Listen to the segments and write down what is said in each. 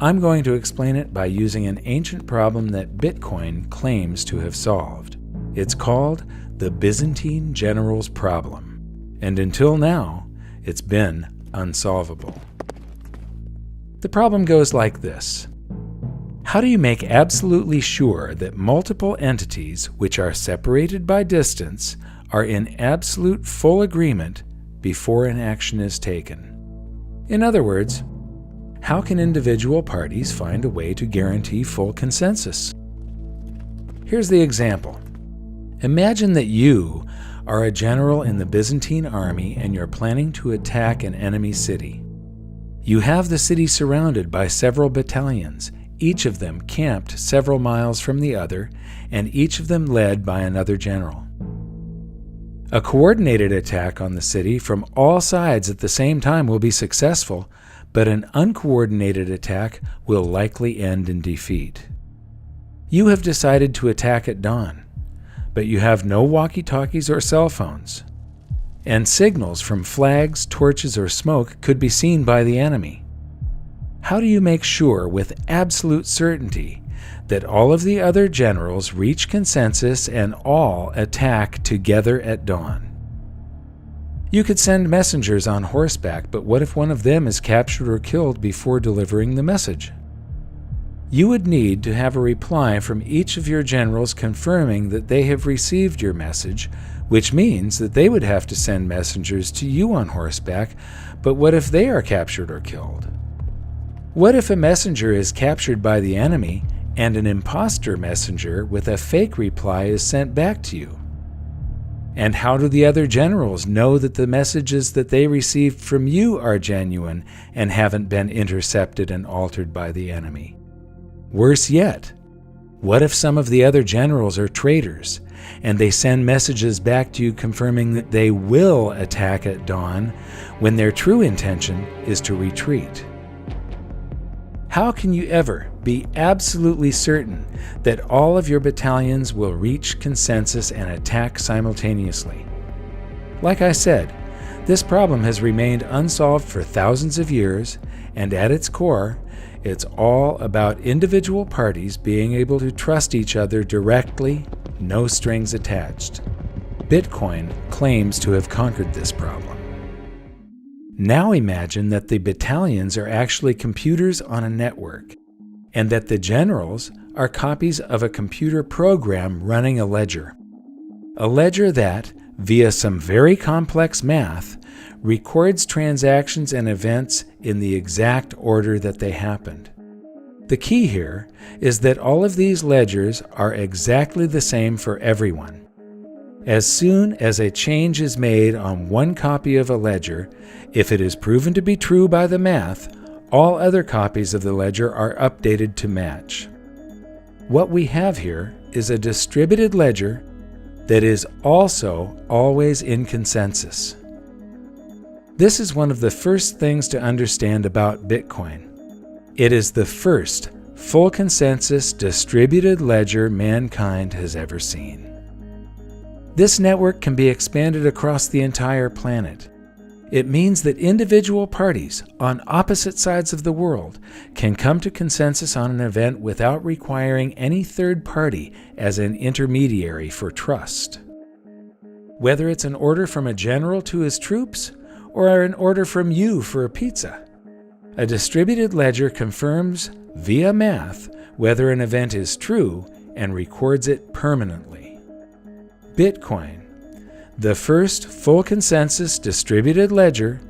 I'm going to explain it by using an ancient problem that Bitcoin claims to have solved. It's called the Byzantine General Problem, and until now, it's been unsolvable. The problem goes like this. How do you make absolutely sure that multiple entities which are separated by distance are in absolute full agreement before an action is taken? In other words, how can individual parties find a way to guarantee full consensus? Here's the example. Imagine that you are a general in the Byzantine army and you're planning to attack an enemy city. You have the city surrounded by several battalions, each of them camped several miles from the other, and each of them led by another general. A coordinated attack on the city from all sides at the same time will be successful, but an uncoordinated attack will likely end in defeat. You have decided to attack at dawn, but you have no walkie-talkies or cell phones, and signals from flags, torches, or smoke could be seen by the enemy. How do you make sure with absolute certainty that all of the other generals reach consensus and all attack together at dawn? You could send messengers on horseback, but what if one of them is captured or killed before delivering the message? You would need to have a reply from each of your generals confirming that they have received your message, which means that they would have to send messengers to you on horseback, but what if they are captured or killed? What if a messenger is captured by the enemy and an imposter messenger with a fake reply is sent back to you? And how do the other generals know that the messages that they received from you are genuine and haven't been intercepted and altered by the enemy? Worse yet, what if some of the other generals are traitors and they send messages back to you confirming that they will attack at dawn when their true intention is to retreat? How can you ever be absolutely certain that all of your battalions will reach consensus and attack simultaneously? Like I said, this problem has remained unsolved for thousands of years, and at its core, it's all about individual parties being able to trust each other directly, no strings attached. Bitcoin claims to have conquered this problem. Now imagine that the battalions are actually computers on a network, and that the generals are copies of a computer program running a ledger. A ledger that, via some very complex math, records transactions and events in the exact order that they happened. The key here is that all of these ledgers are exactly the same for everyone. As soon as a change is made on one copy of a ledger, if it is proven to be true by the math, all other copies of the ledger are updated to match. What we have here is a distributed ledger that is also always in consensus. This is one of the first things to understand about Bitcoin. It is the first full consensus distributed ledger mankind has ever seen. This network can be expanded across the entire planet. It means that individual parties on opposite sides of the world can come to consensus on an event without requiring any third party as an intermediary for trust. Whether it's an order from a general to his troops or an order from you for a pizza, a distributed ledger confirms via math whether an event is true and records it permanently. Bitcoin, the first full consensus distributed ledger,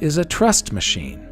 is a trust machine.